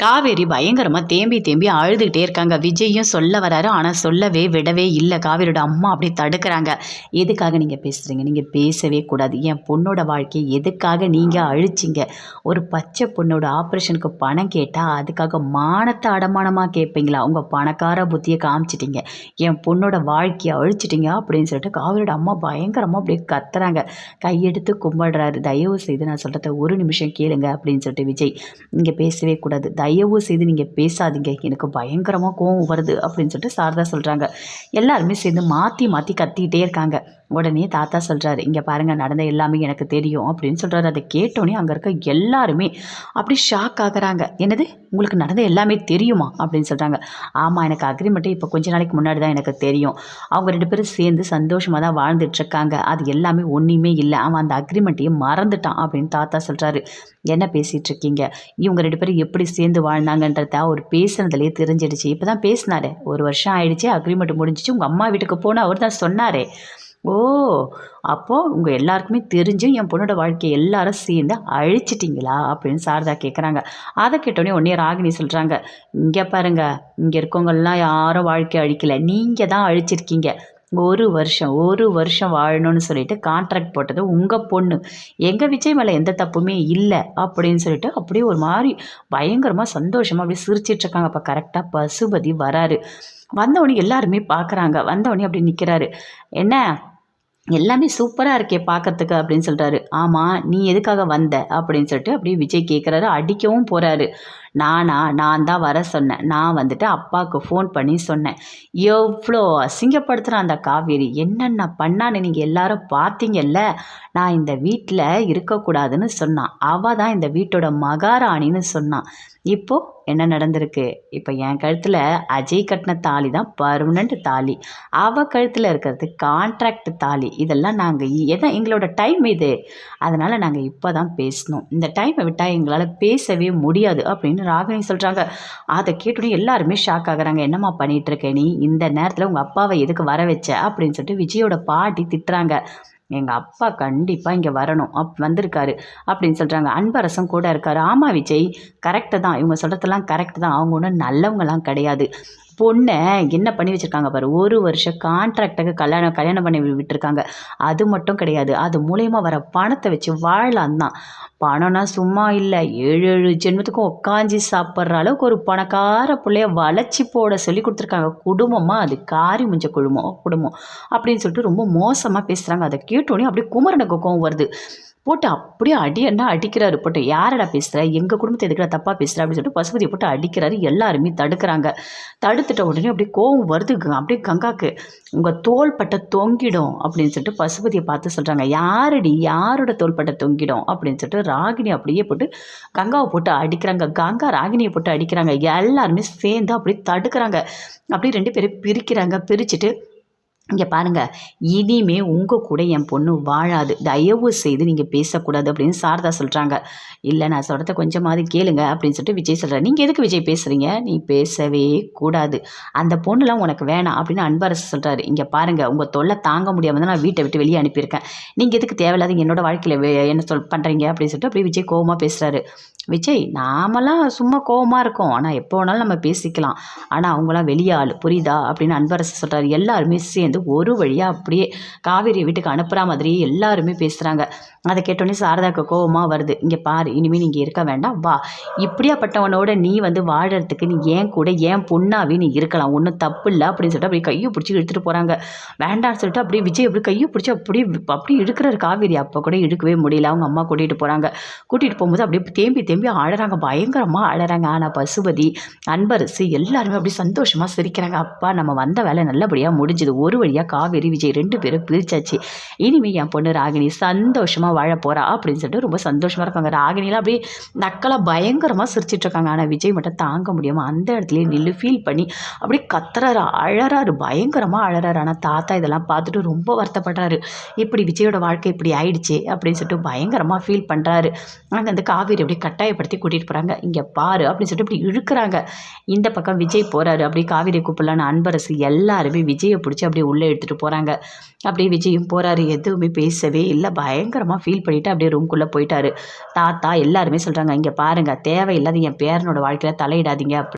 காவேரி பயங்கரமாக தேம்பி தேம்பி அழுதுகிட்டே இருக்காங்க. விஜயும் சொல்ல வராரு, ஆனால் சொல்லவே விடவே இல்லை. காவேரியோட அம்மா அப்படியே தடுக்கிறாங்க. எதுக்காக நீங்கள் பேசுகிறீங்க? நீங்கள் பேசவே கூடாது. என் பொண்ணோட வாழ்க்கையை எதுக்காக நீங்கள் அழிச்சிங்க? ஒரு பச்சை பொண்ணோட ஆப்ரேஷனுக்கு பணம் கேட்டால் அதுக்காக மானத்தை அடமானமாக கேட்பீங்களா? உங்கள் பணக்கார புத்தியை காமிச்சிட்டிங்க, என் பொண்ணோட வாழ்க்கையை அழிச்சிட்டிங்க அப்படின்னு சொல்லிட்டு காவேரியோட அம்மா பயங்கரமாக அப்படியே கத்துறாங்க. கையெடுத்து கும்பிடுறாரு. தயவு செய்து நான் சொல்கிறத ஒரு நிமிஷம் கேளுங்க அப்படின்னு சொல்லிட்டு விஜய், நீங்கள் பேசவே கூடாது, தயவு செய்து நீங்கள் பேசாதீங்க, எனக்கு பயங்கரமாக கோவம் வருது அப்படின்னு சொல்லிட்டு சாரதா சொல்கிறாங்க. எல்லாருமே சேர்ந்து மாற்றி மாற்றி கத்திக்கிட்டே இருக்காங்க. உடனே தாத்தா சொல்கிறாரு, இங்கே பாருங்கள், நடந்த எல்லாமே எனக்கு தெரியும் அப்படின்னு சொல்கிறாரு. அதை கேட்டோன்னே அங்கே இருக்க எல்லாருமே அப்படி ஷாக் ஆகுறாங்க. என்னது, உங்களுக்கு நடந்த எல்லாமே தெரியுமா அப்படின்னு சொல்கிறாங்க. ஆமாம், எனக்கு அக்ரிமெண்ட்டு இப்போ கொஞ்ச நாளைக்கு முன்னாடி தான் எனக்கு தெரியும். அவங்க 2 பேரும் சேர்ந்து சந்தோஷமாக தான் வாழ்ந்துட்டுருக்காங்க. அது எல்லாமே ஒன்றுமே இல்லை, அவன் அந்த அக்ரிமெண்ட்டையும் மறந்துட்டான் அப்படின்னு தாத்தா சொல்கிறாரு. என்ன பேசிகிட்டு இருக்கீங்க? இவங்க 2 பேரும் எப்படி சேர்ந்து வாழ்ந்தாங்கன்றத அவர் பேசுனதுலேயே தெரிஞ்சிடுச்சு. இப்போ தான் பேசினாரு, 1 வருஷம் ஆயிடுச்சு, அக்ரிமெண்ட் முடிஞ்சிச்சு, உங்கள் அம்மா வீட்டுக்கு போனால் அவர் தான் சொன்னாரே. ஓ, அப்போது உங்கள் எல்லாருக்குமே தெரிஞ்சும் என் பொண்ணோட வாழ்க்கையை எல்லாரும் சேர்ந்து அழிச்சிட்டிங்களா அப்படின்னு சாரதா கேட்குறாங்க. அதை கேட்டோடனே உடனே ராகினி சொல்கிறாங்க, இங்கே பாருங்கள், இங்கே இருக்கவங்கெல்லாம் யாரும் வாழ்க்கையை அழிக்கலை, நீங்கள் தான் அழிச்சிருக்கீங்க. 1 வருஷம் வாழணும்னு சொல்லிட்டு கான்ட்ராக்ட் போட்டது உங்கள் பொண்ணு. எங்கள் விஜய் மேலே எந்த தப்புமே இல்லை அப்படின்னு சொல்லிட்டு அப்படியே ஒரு மாதிரி பயங்கரமாக சந்தோஷமாக அப்படியே சிரிச்சிட்ருக்காங்க. அப்போ கரெக்டாக பசுபதி வராரு. வந்தவொடனே எல்லாருமே பார்க்குறாங்க. வந்தவொடனே அப்படி நிற்கிறாரு. என்ன, எல்லாமே சூப்பராக இருக்கே பார்க்கறதுக்கு அப்படின்னு சொல்கிறாரு. ஆமாம், நீ எதுக்காக வந்த அப்படின்னு சொல்லிட்டு அப்படியே விஜய் கேட்குறாரு. அடிக்கவும் போகிறாரு. நான் தான் வர சொன்னேன், நான் வந்துட்டு அப்பாவுக்கு ஃபோன் பண்ணி சொன்னேன். எவ்வளோ அசிங்கப்படுத்துகிறான் அந்த காவேரி, என்னென்ன பண்ணான்னு நீங்கள் எல்லாரும் பார்த்தீங்கல்ல. நான் இந்த வீட்டில் இருக்கக்கூடாதுன்னு சொன்னான், அவள் தான் இந்த வீட்டோட மகாராணின்னு சொன்னான். இப்போது என்ன நடந்திருக்கு? இப்போ என் கழுத்தில் அஜய் கட்டின தாலி தான் பர்மனண்ட் தாலி, அவள் கழுத்தில் இருக்கிறது கான்ட்ராக்ட் தாலி. இதெல்லாம் நாங்கள் எங்களோட டைம் இது, அதனால் நாங்கள் இப்போ தான் பேசணும், இந்த டைமை விட்டால் எங்களால் பேசவே முடியாது அப்படின்னு ராகினி சொல்கிறாங்க. அதை கேட்டோன்னே எல்லாருமே ஷாக் ஆகுறாங்க. என்னம்மா பண்ணிகிட்ருக்க நீ? இந்த நேரத்தில் உங்கள் அப்பாவை எதுக்கு வர வச்ச அப்படின்னு சொல்லிட்டு விஜயோட பாட்டி திட்டுறாங்க. எங்கள் அப்பா கண்டிப்பாக இங்கே வரணும், வந்திருக்காரு அப்படின்னு சொல்கிறாங்க. அன்பரசம் கூட இருக்காரு. ஆமாம் விஜய், கரெக்டு தான், இவங்க சொல்கிறதெல்லாம் கரெக்டு தான், அவங்க ஒன்றும் நல்லவங்களாம் கிடையாது. பொண்ணை என்ன பண்ணி வச்சுருக்காங்க பாரு, 1 வருஷம் கான்ட்ராக்டுக்கு கல்யாணம் பண்ணி விட்டுருக்காங்க. அது மட்டும் கிடையாது, அது மூலயமா வர பணத்தை வச்சு வாழலாம் தான். பணம்னா சும்மா இல்லை, 7 ஜென்மத்துக்கும் உட்காந்து சாப்பிட்ற அளவுக்கு ஒரு பணக்கார பிள்ளைய வளைச்சி போட சொல்லி கொடுத்துருக்காங்க. குடும்பமாக அது காரி முஞ்ச குடும்பம் அப்படின்னு சொல்லிட்டு ரொம்ப மோசமாக பேசுகிறாங்க. அதை கேட்டோன்னே அப்படியே குமரனுக்கு கோவம் வருது. போட்டு அப்படியே அடிக்கிறாரு. போட்டு யாரடா பேசுகிற, எங்கள் குடும்பத்தை எதுக்குடா தப்பாக பேசுகிற அப்படின்னு சொல்லிட்டு பசுபதியை போட்டு அடிக்கிறாரு. எல்லாருமே தடுக்கிறாங்க. தடுத்துட்ட உடனே அப்படியே கோவம் வருது அப்படியே கங்காக்கு. உங்கள் தோள்பட்டை தொங்கிடும் அப்படின்னு சொல்லிட்டு பசுபதியை பார்த்து சொல்கிறாங்க. யாரோட தோள்பட்டை தொங்கிடும் அப்படின்னு சொல்லிட்டு ராகினி அப்படியே போட்டு கங்காவை போட்டு அடிக்கிறாங்க. கங்கா ராகினியை போட்டு அடிக்கிறாங்க. எல்லாருமே சேர்ந்து அப்படியே தடுக்கிறாங்க. அப்படியே 2 பேரும் பிரிக்கிறாங்க. பிரிச்சுட்டு, இங்கே பாருங்கள், இனிமே உங்கள் கூட என் பொண்ணு வாழாது, தயவு செய்து நீங்கள் பேசக்கூடாது அப்படின்னு சாரதா சொல்கிறாங்க. இல்லை, நான் சொல்கிறத கொஞ்சமாவது கேளுங்க அப்படின்னு சொல்லிட்டு விஜய் சொல்கிறார். நீங்கள் எதுக்கு விஜய் பேசுகிறீங்க? நீ பேசவே கூடாது, அந்த பொண்ணுலாம் உனக்கு வேணாம் அப்படின்னு அன்பரசு சொல்கிறாரு. இங்கே பாருங்கள், உங்கள் தொல்லை தாங்க முடியாமல் தான் நான் வீட்டை விட்டு வெளியே அனுப்பியிருக்கேன். நீங்கள் எதுக்கு தேவையில்லாத என்னோடய வாழ்க்கையில் என்ன பண்ணுறீங்க அப்படின்னு சொல்லிட்டு அப்படியே விஜய் கோவமாக பேசுகிறாரு. விஜய், நாமெல்லாம் சும்மா கோவமாக இருக்கோம், ஆனால் எப்போ வேணாலும் நம்ம பேசிக்கலாம், ஆனால் அவங்களாம் வெளியே ஆள், புரியுதா அப்படின்னு அன்பரசு சொல்கிறாரு. எல்லாருமே சேர்ந்து ஒரு வழியாக அப்படியே காவேரி வீட்டுக்கு அனுப்புகிற மாதிரியே எல்லாருமே பேசுகிறாங்க. அதை கேட்டோன்னே சாரதாக்கு கோவமாக வருது. இங்கே பாரு, இனிமேல் நீங்கள் இருக்க வேண்டாம், வா, இப்படியாப்பட்டவனோட நீ வாழறதுக்கு நீ ஏன் கூட என் பொண்ணாவே நீ இருக்கலாம், ஒன்றும் தப்பு இல்லை அப்படின்னு சொல்லிட்டு அப்படியே கையை பிடிச்சி இழுத்துட்டு போகிறாங்க. வேண்டாம்னு சொல்லிட்டு அப்படியே விஜய் அப்படி கையை பிடிச்சி அப்படியே இழுக்கிறாரு. காவேரி அப்போ கூட இழுக்கவே முடியல. அவங்க அம்மா கூட்டிகிட்டு போகிறாங்க. கூட்டிகிட்டு போகும்போது அப்படியே தேம்பி அழறாங்க, பயங்கரமாக அழறாங்க. ஆனால் பசுபதி, அன்பரசு எல்லாருமே அப்படி சந்தோஷமாக சிரிக்கிறாங்க. அப்பா, நம்ம வந்த வேலை நல்லபடியாக முடிஞ்சுது, ஒரு வழியாக காவேரி விஜய் 2 பேரும் பிரிச்சாச்சு, இனிமேல் என் பொண்ணு ராகினி சந்தோஷமாக வாழ போகிறா அப்படின்னு சொல்லிட்டு ரொம்ப சந்தோஷமாக இருக்காங்க. ராகினிலாம் அப்படியே நக்கலாக பயங்கரமாக சிரிச்சிட்டு இருக்காங்க. ஆனால் விஜய் மட்டும் தாங்க முடியாமல் அந்த இடத்துலையே நின்று ஃபீல் பண்ணி அப்படியே கத்துறாரு, அழறாரு, பயங்கரமாக அழறாரு. ஆனால் தாத்தா இதெல்லாம் பார்த்துட்டு ரொம்ப வருத்தப்படுறாரு. இப்படி விஜயோட வாழ்க்கை இப்படி ஆயிடுச்சு அப்படின்னு சொல்லிட்டு பயங்கரமாக ஃபீல் பண்ணுறாரு. அங்கே அந்த காவேரி அப்படியே கட்டாயப்படுத்தி கூட்டிகிட்டு போகிறாங்க. இங்கே பாரு அப்படின்னு சொல்லிட்டு இப்படி இழுக்கிறாங்க. இந்த பக்கம் விஜய் போகிறாரு. அப்படியே காவேரி கூப்பிடலான்னு அன்பரசு எல்லாருமே விஜயை பிடிச்சி அப்படியே உள்ளே எடுத்துகிட்டு போகிறாங்க. அப்படியே விஜயும் போகிறாரு, எதுவுமே பேசவே இல்லை, பயங்கரமாக ஃபீல் பண்ணிவிட்டு அப்படியே ரூம்குள்ளே போயிட்டாரு. தாத்தா எல்லாருமே சொல்கிறாங்க, இங்கே பாருங்கள், தேவையில்லாத என் பேரனோட வாழ்க்கையில் தலையிடாதீங்க அப்படி